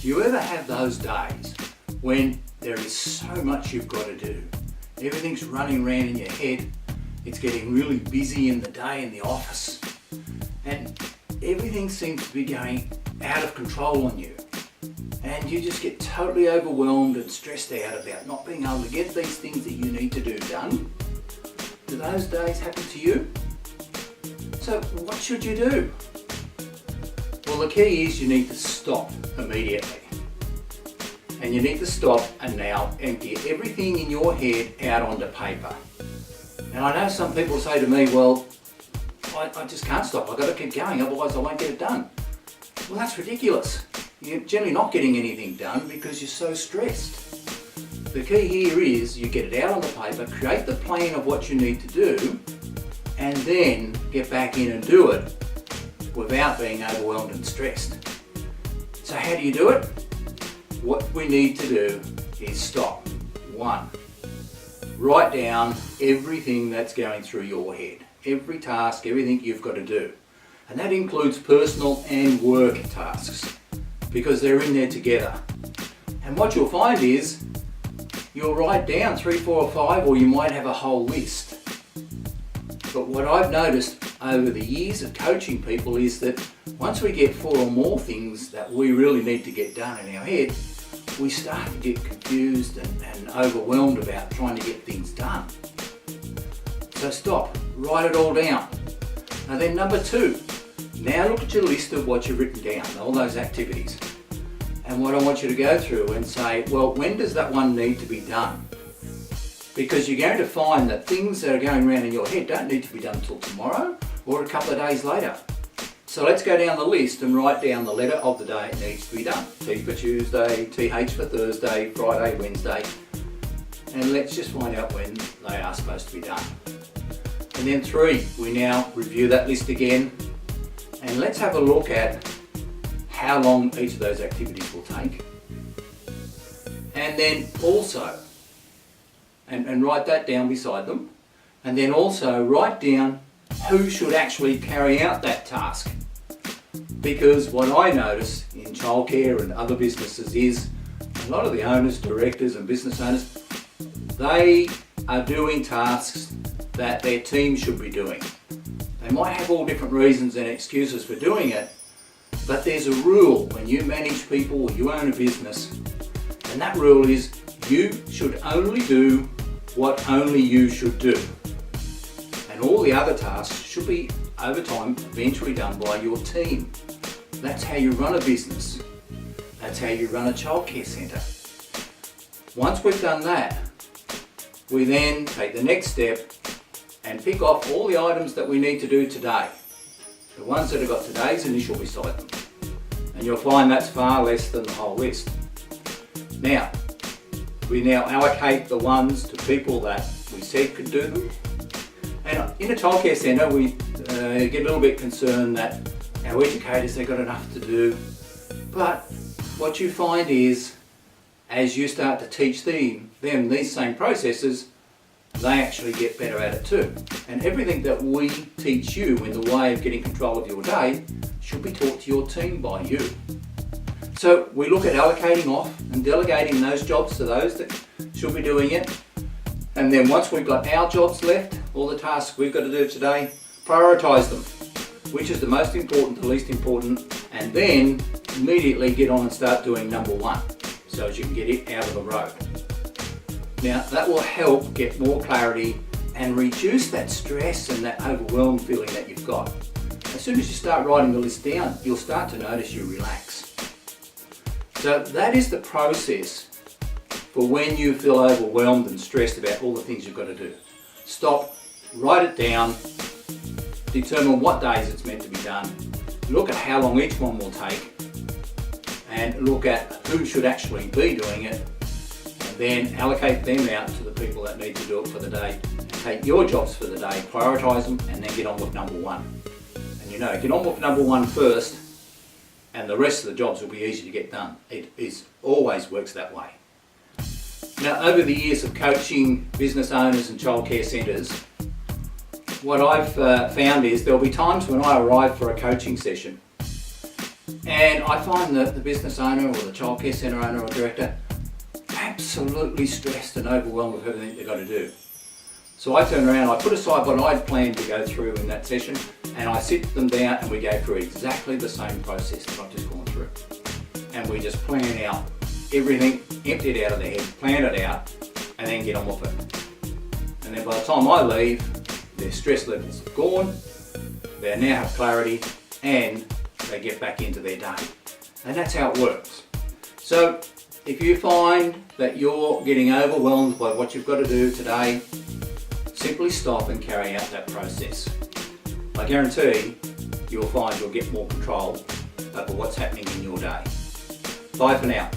Do you ever have those days when there is so much you've got to do? Everything's running around in your head. It's getting really busy in the day in the office. And everything seems to be going out of control on you. And you just get totally overwhelmed and stressed out about not being able to get these things that you need to do done. Do those days happen to you? So what should you do? Well, the key is you need to stop immediately. And you need to stop and now empty everything in your head out onto paper. And I know some people say to me, well, I just can't stop. I've got to keep going, otherwise I won't get it done. Well, that's ridiculous. You're generally not getting anything done because you're so stressed. The key here is you get it out on the paper, create the plan of what you need to do, and then get back in and do it without being overwhelmed and stressed. So how do you do it? What we need to do is stop. 1. Write down everything that's going through your head. Every task, everything you've got to do. And that includes personal and work tasks, because they're in there together. And what you'll find is you'll write down 3, 4 or 5, or you might have a whole list. But what I've noticed over the years of coaching people is that once we get 4 or more things that we really need to get done in our head, we start to get confused and overwhelmed about trying to get things done. So stop, write it all down. And then number 2, now look at your list of what you've written down, all those activities. And what I want you to go through and say, well, when does that one need to be done? Because you're going to find that things that are going around in your head don't need to be done until tomorrow or a couple of days later. So let's go down the list and write down the letter of the day it needs to be done. T for Tuesday, TH for Thursday, Friday, Wednesday. And let's just find out when they are supposed to be done. And then 3, we now review that list again. And let's have a look at how long each of those activities will take. And then also, and write that down beside them. And then also write down who should actually carry out that task. Because what I notice in childcare and other businesses is a lot of the owners, directors and business owners, they are doing tasks that their team should be doing. They might have all different reasons and excuses for doing it, but there's a rule when you manage people or you own a business, and that rule is you should only do what only you should do. And all the other tasks should be, over time, eventually done by your team. That's how you run a business. That's how you run a childcare centre. Once we've done that, we then take the next step and pick off all the items that we need to do today. The ones that have got today's initial beside them. And you'll find that's far less than the whole list. Now, we now allocate the ones to people that we said could do them. And in a childcare centre, we get a little bit concerned that our educators, they've got enough to do. But what you find is, as you start to teach them these same processes, they actually get better at it too. And everything that we teach you in the way of getting control of your day should be taught to your team by you. So we look at allocating off and delegating those jobs to those that should be doing it. And then once we've got our jobs left, all the tasks we've got to do today, prioritise them. Which is the most important, the least important, and then immediately get on and start doing number 1, so as you can get it out of the road. Now that will help get more clarity and reduce that stress and that overwhelmed feeling that you've got. As soon as you start writing the list down, you'll start to notice you relax. So that is the process for when you feel overwhelmed and stressed about all the things you've got to do. Stop, write it down, determine what days it's meant to be done, look at how long each one will take, and look at who should actually be doing it, and then allocate them out to the people that need to do it for the day. And take your jobs for the day, prioritise them, and then get on with number 1. And you know, get on with number 1 first, and the rest of the jobs will be easy to get done. It always works that way. Now, over the years of coaching business owners and childcare centres, what I've found is there'll be times when I arrive for a coaching session And I find that the business owner or the childcare centre owner or director absolutely stressed and overwhelmed with everything they've got to do. So I turn around, I put aside what I'd planned to go through in that session, and I sit them down and we go through exactly the same process that I've just gone through. And we just plan out everything, empty it out of their head, plan it out, and then get on with it. And then by the time I leave, their stress levels are gone, they now have clarity, and they get back into their day. And that's how it works. So if you find that you're getting overwhelmed by what you've got to do today, simply stop and carry out that process. I guarantee you'll find you'll get more control over what's happening in your day. Bye for now.